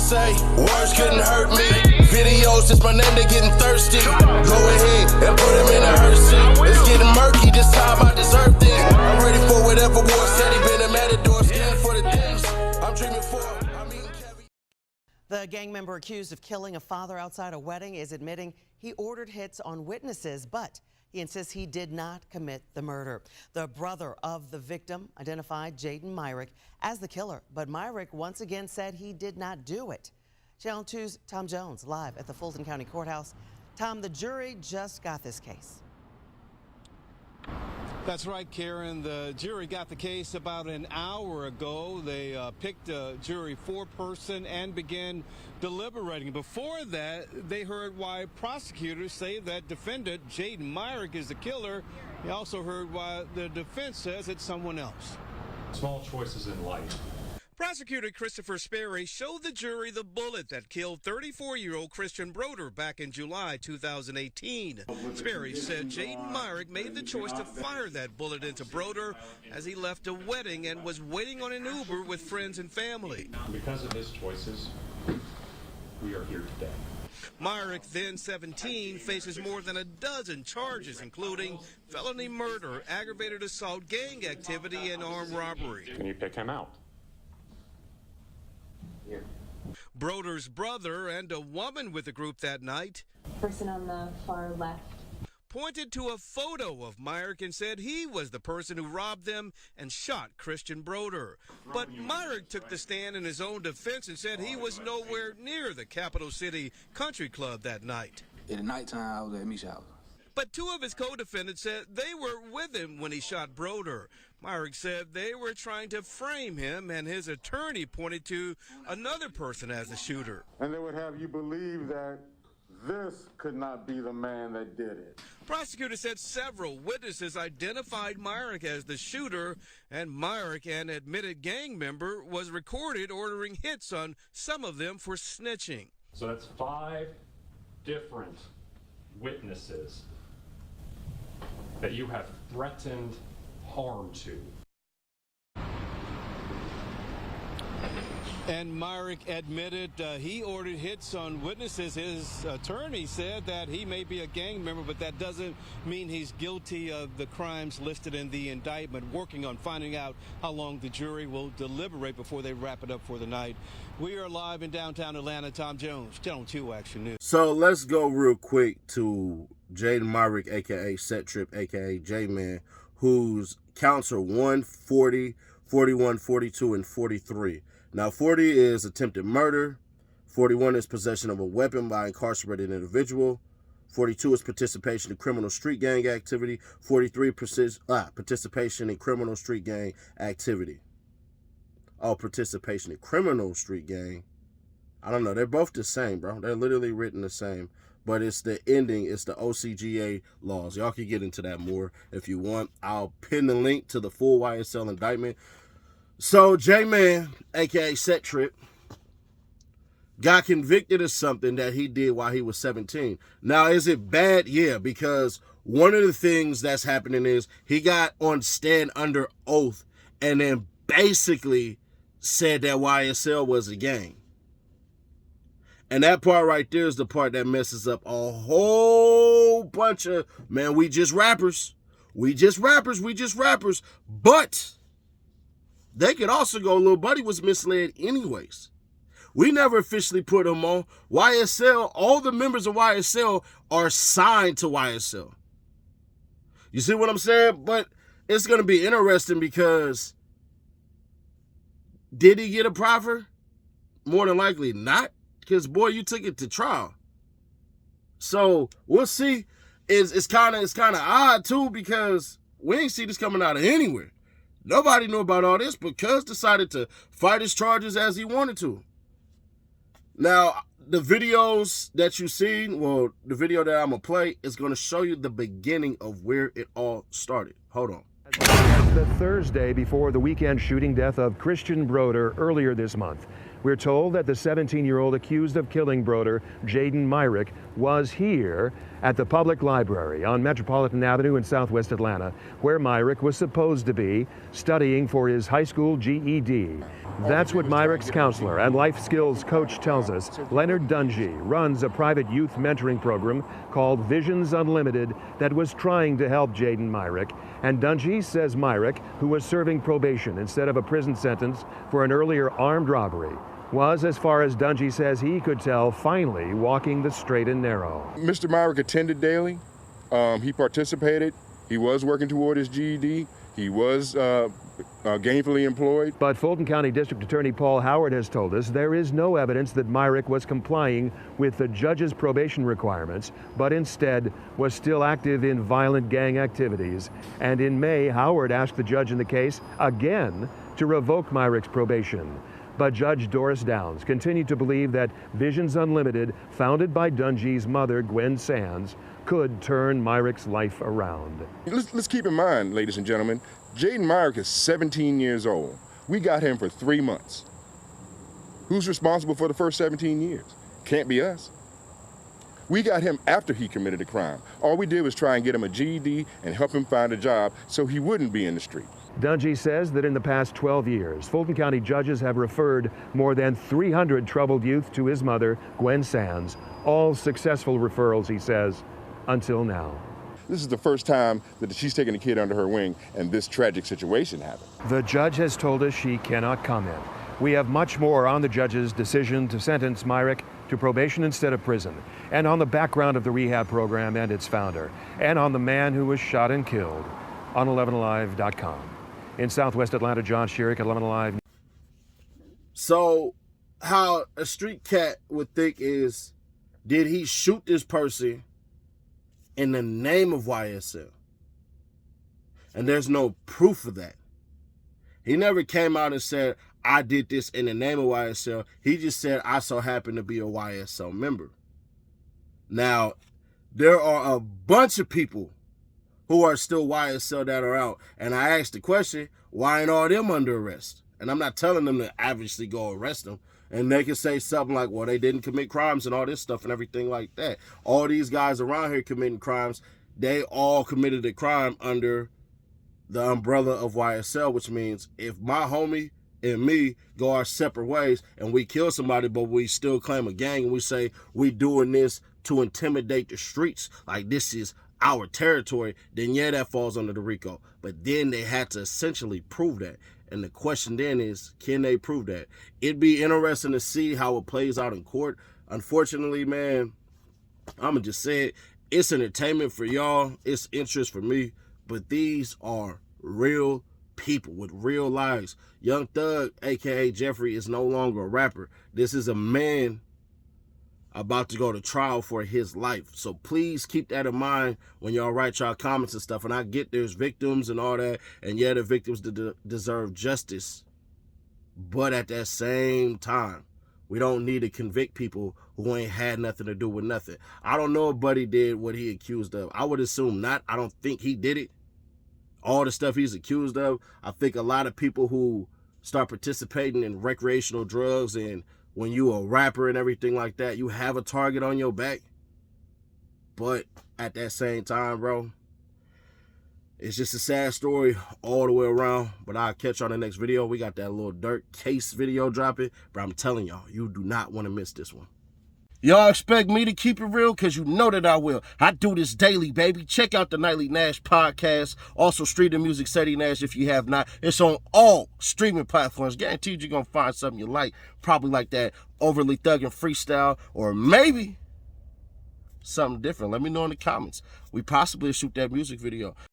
say, words couldn't hurt me. Videos, just my name, they getting thirsty. Go ahead and put him in a hearse. It's getting murky, this time I deserve this. I'm ready for whatever war said he been a matador. Scared for the things I'm dreaming for. I'm eating caviar. The gang member accused of killing a father outside a wedding is admitting he ordered hits on witnesses, but he insists he did not commit the murder. The brother of the victim identified Jayden Myrick as the killer, but Myrick once again said he did not do it. Channel 2's Tom Jones live at the Fulton County Courthouse. Tom, the jury just got this case. That's right, Karen. The jury got the case about an hour ago. They picked a jury four-person and began deliberating. Before that, they heard why prosecutors say that defendant Jayden Myrick is the killer. They also heard why the defense says it's someone else. Small choices in life. Prosecutor Christopher Sperry showed the jury the bullet that killed 34-year-old Christian Broder back in July 2018. Sperry said Jayden Myrick made the choice to fire that bullet into Broder as he left a wedding and was waiting on an Uber with friends and family. Because of his choices, we are here today. Myrick, then 17, faces more than a dozen charges, including felony murder, aggravated assault, gang activity, and armed robbery. Can you pick him out? Here. Broder's brother and a woman with the group that night, person on the far left, pointed to a photo of Myrick and said he was the person who robbed them and shot Christian Broder. But Myrick took the stand in his own defense and said he was nowhere near the Capital City Country Club that night. In the nighttime, I was at Meach House. But two of his co-defendants said they were with him when he shot Broder. Myrick said they were trying to frame him, and his attorney pointed to another person as the shooter. And they would have you believe that this could not be the man that did it. Prosecutors said several witnesses identified Myrick as the shooter, and Myrick, an admitted gang member, was recorded ordering hits on some of them for snitching. So that's 5 different witnesses that you have threatened harm to. And Myrick admitted he ordered hits on witnesses. His attorney said that he may be a gang member, but that doesn't mean he's guilty of the crimes listed in the indictment. Working on finding out how long the jury will deliberate before they wrap it up for the night. We are live in downtown Atlanta. Tom Jones, Channel 2 Action News. So let's go real quick to Jayden Myrick, a.k.a. Settrip, a.k.a. J-Man, whose counts are 1, 40, 41, 42, and 43. Now, 40 is attempted murder. 41 is possession of a weapon by an incarcerated individual. 42 is participation in criminal street gang activity. 43, participation in criminal street gang activity. Oh, participation in criminal street gang. I don't know. They're both the same, bro. They're literally written the same. But it's the ending. It's the OCGA laws. Y'all can get into that more if you want. I'll pin the link to the full YSL indictment. So J-Man, a.k.a. Settrip, got convicted of something that he did while he was 17. Now, is it bad? Yeah, because one of the things that's happening is he got on stand under oath and then basically said that YSL was a gang. And that part right there is the part that messes up a whole bunch of, man, we just rappers. We just rappers. But they could also go, Lil Buddy was misled anyways. We never officially put him on. YSL, all the members of YSL are signed to YSL. You see what I'm saying? But it's going to be interesting because did he get a proffer? More than likely not. Because, boy, you took it to trial. So we'll see. It's kind of odd, too, because we ain't see this coming out of anywhere. Nobody knew about all this, but Cuz decided to fight his charges as he wanted to. Now, the videos that you've seen, well, the video that I'm going to play is going to show you the beginning of where it all started. Hold on. The Thursday before the weekend shooting death of Christian Broder earlier this month. We're told that the 17-year-old accused of killing Broder, Jayden Myrick, was here at the public library on Metropolitan Avenue in southwest Atlanta, where Myrick was supposed to be studying for his high school GED. That's what Myrick's counselor and life skills coach tells us. Leonard Dungy runs a private youth mentoring program called Visions Unlimited that was trying to help Jayden Myrick. And Dungy says Myrick, who was serving probation instead of a prison sentence for an earlier armed robbery, was, as far as Dungy says he could tell, finally walking the straight and narrow. Mr. Myrick attended daily. He participated. He was working toward his GED. He was gainfully employed. But Fulton County District Attorney Paul Howard has told us there is no evidence that Myrick was complying with the judge's probation requirements, but instead was still active in violent gang activities. And in May, Howard asked the judge in the case again to revoke Myrick's probation. But Judge Doris Downs continued to believe that Visions Unlimited, founded by Dungy's mother, Gwen Sands, could turn Myrick's life around. Let's keep in mind, ladies and gentlemen, Jayden Myrick is 17 years old. We got him for 3 months. Who's responsible for the first 17 years? Can't be us. We got him after he committed a crime. All we did was try and get him a GED and help him find a job so he wouldn't be in the street. Dungy says that in the past 12 years, Fulton County judges have referred more than 300 troubled youth to his mother, Gwen Sands. All successful referrals, he says, until now. This is the first time that she's taken a kid under her wing and this tragic situation happened. The judge has told us she cannot comment. We have much more on the judge's decision to sentence Myrick to probation instead of prison, and on the background of the rehab program and its founder, and on the man who was shot and killed on 11alive.com. In southwest Atlanta, John Sherrick at 11 Alive. So, how a street cat would think is, did he shoot this person in the name of YSL? And there's no proof of that. He never came out and said, I did this in the name of YSL. He just said, I so happen to be a YSL member. Now, there are a bunch of people who are still YSL that are out. And I asked the question, why ain't all them under arrest? And I'm not telling them to obviously go arrest them. And they can say something like, well, they didn't commit crimes and all this stuff and everything like that. All these guys around here committing crimes, they all committed a crime under the umbrella of YSL, which means if my homie and me go our separate ways and we kill somebody, but we still claim a gang and we say we doing this to intimidate the streets, like this is our territory, then yeah, that falls under the RICO. But then they had to essentially prove that. And the question then is, can they prove that? It'd be interesting to see how it plays out in court. Unfortunately, man, I'm going to just say it. It's entertainment for y'all. It's interest for me. But these are real people with real lives. Young Thug, a.k.a. Jeffrey, is no longer a rapper. This is a man about to go to trial for his life. So please keep that in mind when y'all write y'all comments and stuff. And I get there's victims and all that. And yeah, the victims deserve justice. But at that same time, we don't need to convict people who ain't had nothing to do with nothing. I don't know if Buddy did what he accused of. I would assume not. I don't think he did it. All the stuff he's accused of, I think a lot of people who start participating in recreational drugs and when you a rapper and everything like that, you have a target on your back. But at that same time, bro, it's just a sad story all the way around. But I'll catch you on the next video. We got that little dirt case video dropping. But I'm telling y'all, you do not want to miss this one. Y'all expect me to keep it real? Because you know that I will. I do this daily, baby. Check out the Nightly Nash podcast. Also, Street the Music, Ceddy Nash, if you have not. It's on all streaming platforms. Guaranteed you're going to find something you like. Probably like that overly thugging freestyle. Or maybe something different. Let me know in the comments. We possibly shoot that music video.